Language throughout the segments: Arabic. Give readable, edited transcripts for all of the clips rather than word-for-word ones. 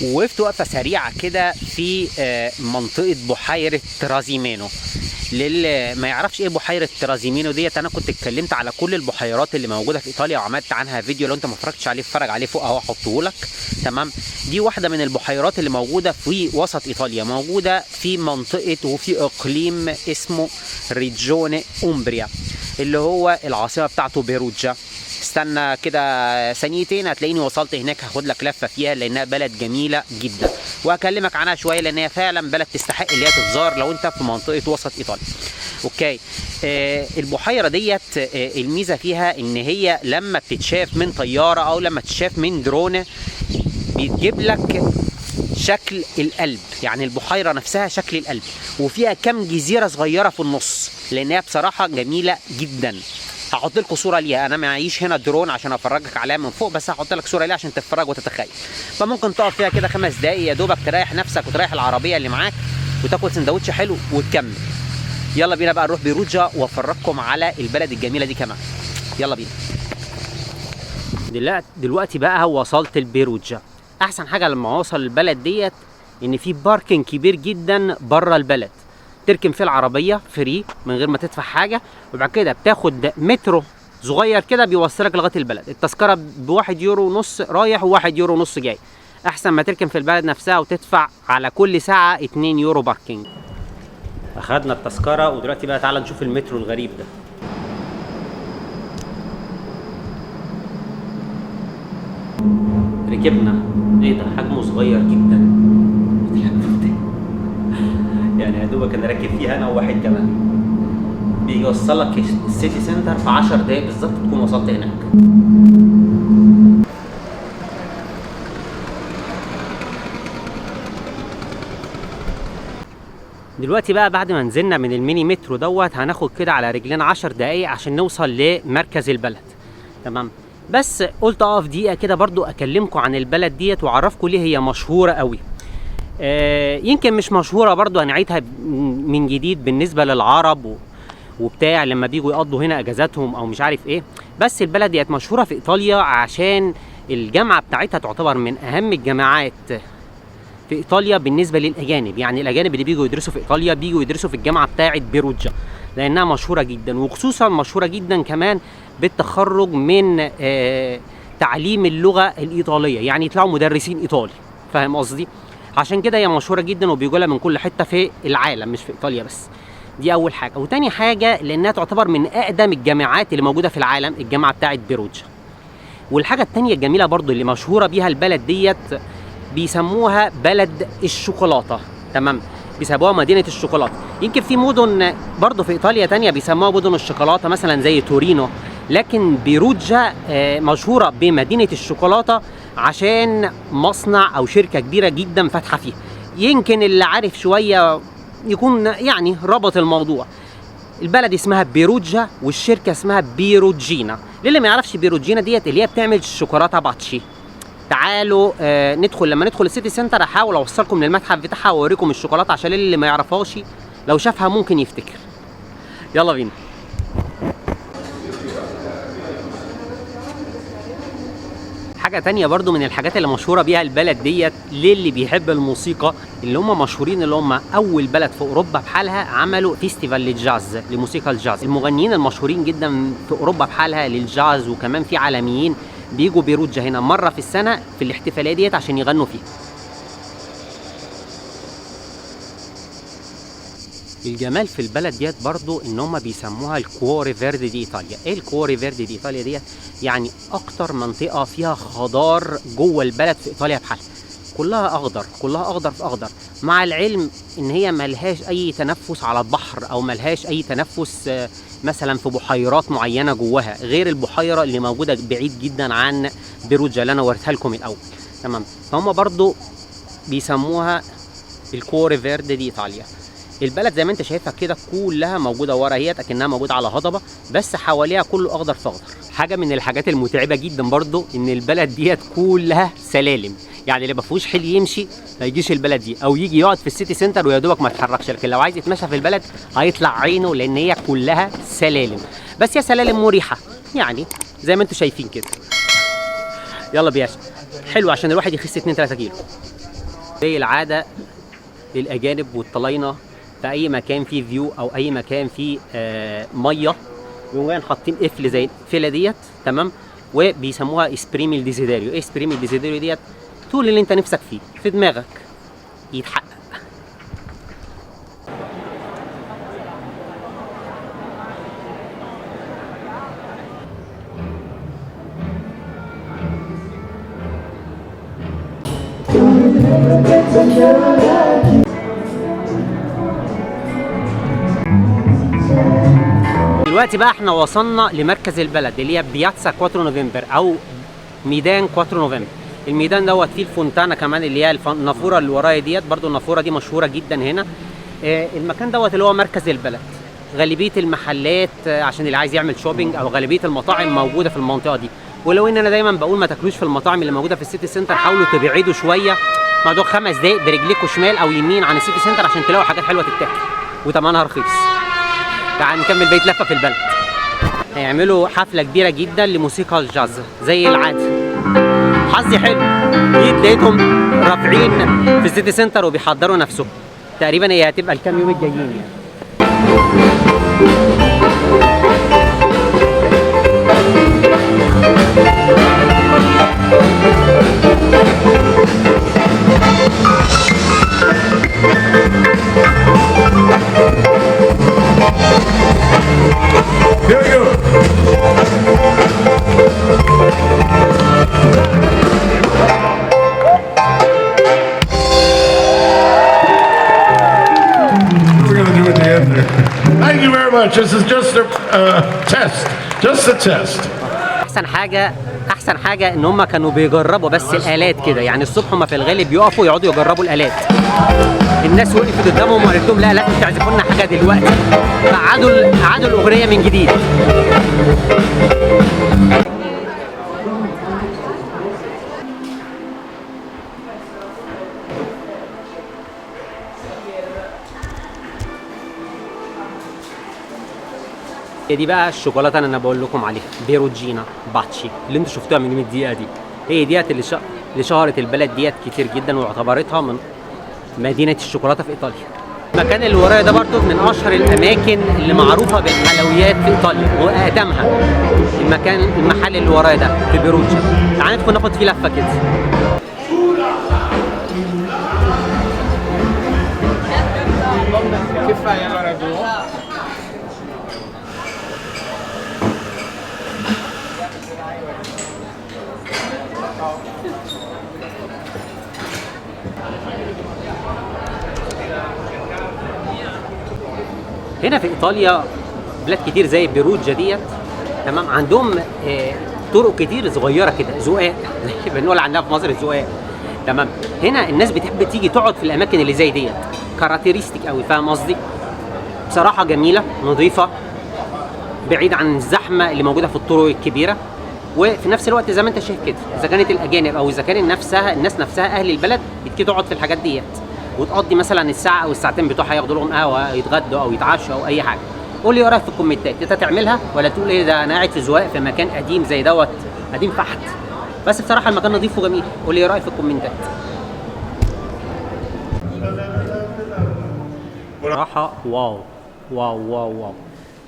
وقفت وقفه سريعه كده في منطقه بحيره ترازيمينو. للي ما يعرفش ايه بحيره ترازيمينو ديت، انا كنت اتكلمت على كل البحيرات اللي موجوده في ايطاليا وعملت عنها فيديو، لو انت ما اتفرجتش عليه اتفرج عليه فوق اهو احطه لك. تمام. دي واحده من البحيرات اللي موجوده في وسط ايطاليا، موجوده في منطقه وفي اقليم اسمه ريجيوني اومبريا، اللي هو العاصمه بتاعته بيروجا. استنى كده ثانيتين هتلاقيني وصلت هناك، هاخد لك لفه فيها لانها بلد جميله جدا، وهكلمك عنها شويه لان هي فعلا بلد تستحق اللي هي تتزار لو انت في منطقه وسط ايطاليا. اوكي. البحيره ديت الميزه فيها ان هي لما بتتشاف من طياره او لما تتشاف من درون بتجيب لك شكل القلب، يعني البحيره نفسها شكل القلب، وفيها كم جزيره صغيره في النص، لانها بصراحه جميله جدا. هحط لكم صوره ليها، انا معيش هنا درون عشان افرجك عليها من فوق، بس هحط لك صوره ليها عشان تتفرج وتتخيل. فممكن تقف فيها كده 5 دقايق يا دوبك تريح نفسك وتريح العربيه اللي معاك وتاكل سندوتش حلو وتكمل. يلا بينا بقى نروح بيروجا وافرجكم على البلد الجميله دي كمان. يلا بينا. دلوقتي بقى وصلت لبيروجا. احسن حاجه لما اوصل البلد ديت ان في باركنج كبير جدا بره البلد، تركن فيه العربيه فري من غير ما تدفع حاجه، وبعد كده بتاخد مترو صغير كده بيوصلك لغايه البلد. التذكره ب1 يورو ونص رايح و1 يورو ونص جاي، احسن ما تركن في البلد نفسها وتدفع على كل ساعه 2 يورو باركنج. اخدنا التذكره ودلوقتي بقى تعالى نشوف المترو الغريب ده. ركبنا. ايه ده؟ حجمه صغير جدا يعني يا دوبك انا راكب فيها انا وواحد كمان. بيوصلك السيتي سنتر في 10 دقايق بالظبط تكون وصلت هناك. دلوقتي بقى بعد ما نزلنا من الميني مترو دوت هناخد كده على رجلنا 10 دقايق عشان نوصل لمركز البلد. تمام. بس قلت اقف دقيقه كده برضو اكلمكم عن البلد ديت واعرفكم ليه هي مشهوره قوي. يمكن مش مشهوره برضو، هنعيدها من جديد بالنسبه للعرب وبتاع لما بيجوا يقضوا هنا اجازاتهم او مش عارف ايه. بس البلد ديت مشهوره في ايطاليا عشان الجامعه بتاعتها تعتبر من اهم الجامعات في ايطاليا بالنسبه للاجانب، يعني الاجانب اللي بيجوا يدرسوا في ايطاليا بيجوا يدرسوا في الجامعه بتاعه بيروجا لانها مشهوره جدا، وخصوصا مشهوره جدا كمان بالتخرج من تعليم اللغه الايطاليه، يعني يطلعوا مدرسين ايطالي. فاهم قصدي؟ عشان كده هي مشهوره جدا وبيجوا لها من كل حته في العالم مش في ايطاليا بس. دي اول حاجه. وتاني حاجه لانها تعتبر من اقدم الجامعات اللي موجوده في العالم، الجامعه بتاعه بيروجا. والحاجه التانيه الجميله برضو اللي مشهوره بيها البلد ديت بيسموها بلد الشوكولاته. تمام. بيسموها مدينه الشوكولاته. يمكن في مدن برضو في ايطاليا تانيه بيسموها مدن الشوكولاته مثلا زي تورينو، لكن بيروجا مشهوره بمدينه الشوكولاته عشان مصنع او شركه كبيره جدا فاتحه فيها. يمكن اللي عارف شويه يكون يعني ربط الموضوع. البلد اسمها بيروجا والشركه اسمها بيروجينا. للي ما يعرفش بيروجينا ديت اللي هي بتعمل شوكولاته باتشي. تعالوا لما ندخل السيتي سنتر احاول اوصلكم للمتحف بتاعها واوريكم الشوكولاته عشان اللي ما يعرفهاش لو شافها ممكن يفتكر. يلا بينا. حاجه تانية برضو من الحاجات اللي مشهوره بيها البلد ديت للي بيحب الموسيقى، اللي هم مشهورين اللي هم اول بلد في اوروبا بحالها عملوا فيستيفال للجاز، لموسيقى الجاز. المغنيين المشهورين جدا في اوروبا بحالها للجاز وكمان في عالميين بيجوا بيروجا هنا مره في السنه في الاحتفاليه ديت عشان يغنوا فيها. الجمال في البلد ديت برضو ان هم بيسموها الكوري فيردي دي ايطاليا. ايه الكوري فيردي دي ايطاليا ديت؟ يعني اكتر منطقه فيها خضار جوه البلد في ايطاليا بحالها، كلها اخضر، كلها اخضر في اخضر، مع العلم ان هي ملهاش اي تنفس على البحر او ملهاش اي تنفس مثلا في بحيرات معينه جواها غير البحيره اللي موجوده بعيد جدا عن بيروجا اللي انا وريتها لكم الاول. تمام. فهم برضو بيسموها الكوري فيردي دي ايطاليا. البلد زي ما انت شايفها كده كلها موجوده ورا اهيت اكنها موجوده على هضبه، بس حواليها كله اخضر في اخضر. حاجه من الحاجات المتعبه جدا برضو ان البلد ديت كلها سلالم، يعني اللي ما فيهوش حل يمشي ما يجيش البلد دي، او يجي يقعد في السيتي سنتر ويا دوبك ما يتحركش، لكن لو عايز يتمشى في البلد هيطلع عينه لان هي كلها سلالم، بس هي سلالم مريحه يعني زي ما انتم شايفين كده. يلا بياشا حلو عشان الواحد يخس 2 3 كيلو. زي العاده للاجانب والطلاينه في اي مكان فيه فيو او اي مكان فيه ميه يقوموا حاطين قفل زي القفله ديت، تمام، وبيسموها اسبريمي الديزيداريو. ايه اسبريمي الديزيداريو ديت؟ طول اللي انت نفسك فيه في دماغك يتحقق. دلوقتي بقى احنا وصلنا لمركز البلد اللي هي بياتسا 4 نوفمبر او ميدان 4 نوفمبر. الميدان دوت فيه الفونتانا كمان اللي هي النافوره اللي ورايا ديت، برضو النافوره دي مشهوره جدا هنا. المكان دوت اللي هو مركز البلد. غالبيه المحلات عشان اللي عايز يعمل شوبينج او غالبيه المطاعم موجوده في المنطقه دي. ولو ان انا دايما بقول ما تاكلوش في المطاعم اللي موجوده في السيتي سنتر، حاولوا تبعدوا شويه موضوع 5 دقايق برجليكوا شمال او يمين عن السيتي سنتر عشان تلاقوا حاجات حلوه تتاكل وثمنها رخيص. تعال نكمل بقيه لفه في البلد. هيعملوا حفله كبيره جدا لموسيقى الجاز زي العاده. حظي حلو جيت لقيتهم رافعين في السيتي سنتر وبيحضروا نفسهم. تقريبا هي هتبقى الكام يوم الجايين يعني. Thank you very much. This is just a test. Just a test. احسن حاجه ان هم كانوا بيجربوا بس الالات كده، يعني الصبح هم في الغالب بيقفوا يقعدوا يجربوا الالات. الناس وقفت قدامهم وقالت لهم لا لازم تعزفوا لنا حاجه دلوقتي، فعادوا الاغنيه من جديد. دي بقى الشوكولاته اللي انا بقول لكم عليها، بيروجينا باتشي اللي انتوا شفتوها من 100 دقيقه دي. هي ديت اللي شهرت البلد ديت كتير جدا واعتبرتها من مدينه الشوكولاته في ايطاليا. المكان اللي ورايا ده برضو من اشهر الاماكن اللي معروفه بالحلويات في ايطاليا واقدمها. المحل اللي ورايا ده في بيروجيا. تعالى ندخل ناخد فيه لفه كده. هنا في ايطاليا بلاد كتير زي بيروجيا ديت، تمام، عندهم طرق كتير صغيره كده، زقاق زي بنقول عندنا في مصر الزقاق، تمام. هنا الناس بتحب تيجي تقعد في الاماكن اللي زي ديت، كاراتيرستيك قوي، فاهم قصدي؟ بصراحه جميله نظيفه بعيد عن الزحمه اللي موجوده في الطرق الكبيره، وفي نفس الوقت زي ما انت شايف كده اذا كانت الاجانب او اذا كان الناس نفسها اهل البلد بتيجي تقعد في الحاجات ديت وتقضي مثلا الساعه او الساعتين بتوعها، ياخدوا لهم قهوه يتغدوا او يتعشوا او اي حاجه. قول لي ايه رايك في الكومنتات، انت تعملها ولا تقول ايه ده انا قاعد في زواق في مكان قديم زي دوت، قديم فحت، بس بصراحه المكان نظيف وجميل. قول لي ايه رايك في الكومنتات. صراحه واو واو واو واو،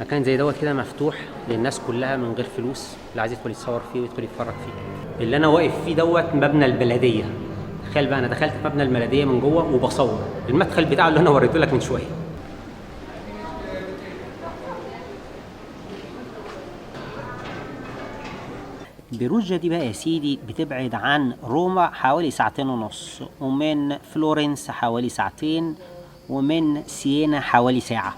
مكان زي دوت كده مفتوح للناس كلها من غير فلوس، اللي عايز يدخل يتصور فيه ويدخل يتفرج فيه. اللي انا واقف فيه دوت مبنى البلديه. تخيل بقى انا دخلت في مبنى البلديه من جوه وبصور المدخل بتاعه اللي انا وريته لك من شويه. بيروجيا دي بقى يا سيدي بتبعد عن روما حوالي 2.5 ساعة، ومن فلورنس حوالي 2 ساعة، ومن سيينا حوالي 1 ساعة.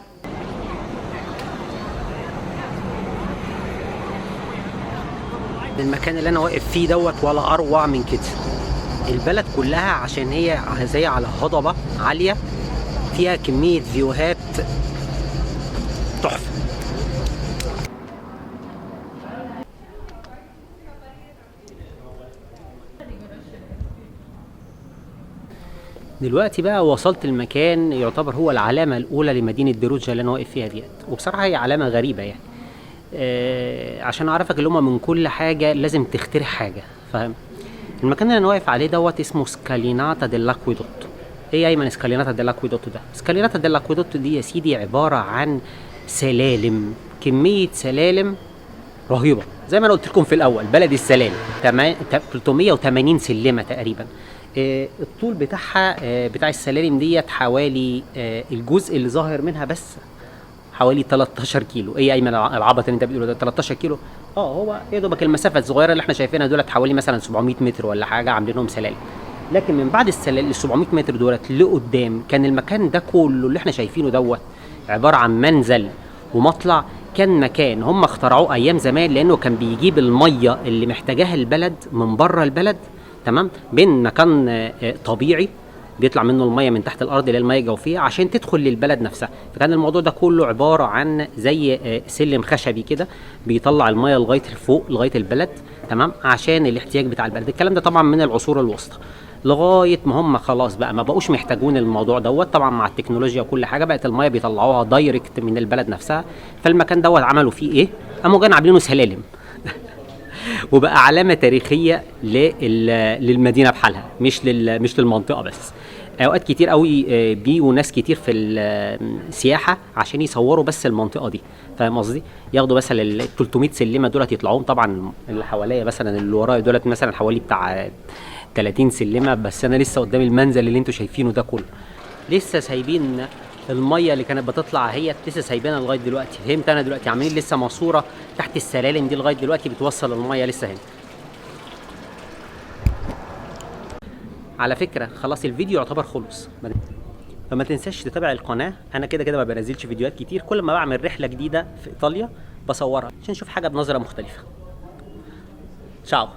المكان اللي انا واقف فيه دوت ولا اروع من كده. البلد كلها عشان هي زي على هضبة عالية فيها كمية فيوهات تحفة. دلوقتي بقى وصلت المكان يعتبر هو العلامة الأولى لمدينة بيروجيا اللي أنا واقف فيها ديت، وبصراحة هي علامة غريبة يعني. عشان أعرفك اللي هما من كل حاجة لازم تخترع حاجة، فاهم؟ المكان اللي انا واقف عليه دوت اسمه سكاليناتا ديلاكويدوتو. ايه يا ايمن سكاليناتا ديلاكويدوتو ده؟ سكاليناتا ديلاكويدوتو دي يا سيدي عباره عن سلالم، كميه سلالم رهيبه. زي ما انا قلت لكم في الاول، بلد السلالم 380 سلمه تقريبا. الطول بتاعها بتاع السلالم ديت حوالي الجزء اللي ظاهر منها بس حوالي 13 كيلو. ايه يا ايمن العبط اللي انت بتقوله ده؟ 13 كيلو؟ هو يا دوبك المسافه الصغيره اللي احنا شايفينها دولت حوالي مثلا 700 متر ولا حاجه عاملينهم سلالم. لكن من بعد السلالم ال 700 متر دولت لقدام كان المكان ده كله اللي احنا شايفينه دوت عباره عن منزل ومطلع. كان مكان هم اخترعوه ايام زمان لانه كان بيجيب الميه اللي محتاجاها البلد من بره البلد، تمام، بين مكان طبيعي بيطلع منه الميه من تحت الارض اللي هي الميه الجوفيه عشان تدخل للبلد نفسها. فكان الموضوع ده كله عباره عن زي سلم خشبي كده بيطلع الميه لغايه فوق لغايه البلد، تمام، عشان الاحتياج بتاع البلد. الكلام ده طبعا من العصور الوسطى لغايه ما هم خلاص بقى ما بقوش محتاجون الموضوع دوت. طبعا مع التكنولوجيا وكل حاجه بقت الميه بيطلعوها دايركت من البلد نفسها. فالمكان دوت عملوا فيه ايه؟ قاموا جايين عاملينه سلالم وبقى علامه تاريخيه للمدينه بحالها، مش للمنطقه بس. اوقات كتير قوي بيجوا ناس كتير في السياحه عشان يصوروا بس المنطقه دي، فاهم قصدي؟ ياخدوا مثلا ال 300 سلمه دولت يطلعوهم. طبعا اللي حواليا مثلا اللي ورايا دولت مثلا حوالي بتاع 30 سلمه بس. انا لسه قدامي المنزل اللي انتوا شايفينه ده كله لسه سايبين الميه اللي كانت بتطلع هي لسه سايبينها لغايه دلوقتي. فهمت انا دلوقتي؟ عاملين لسه ماسوره تحت السلالم دي لغايه دلوقتي بتوصل الميه لسه هنا. على فكره خلاص الفيديو يعتبر خلص، فما تنساش تتابع القناه. انا كده كده ما بنزلش فيديوهات كتير، كل ما بعمل رحله جديده في ايطاليا بصورها عشان نشوف حاجه بنظره مختلفه. تشاو.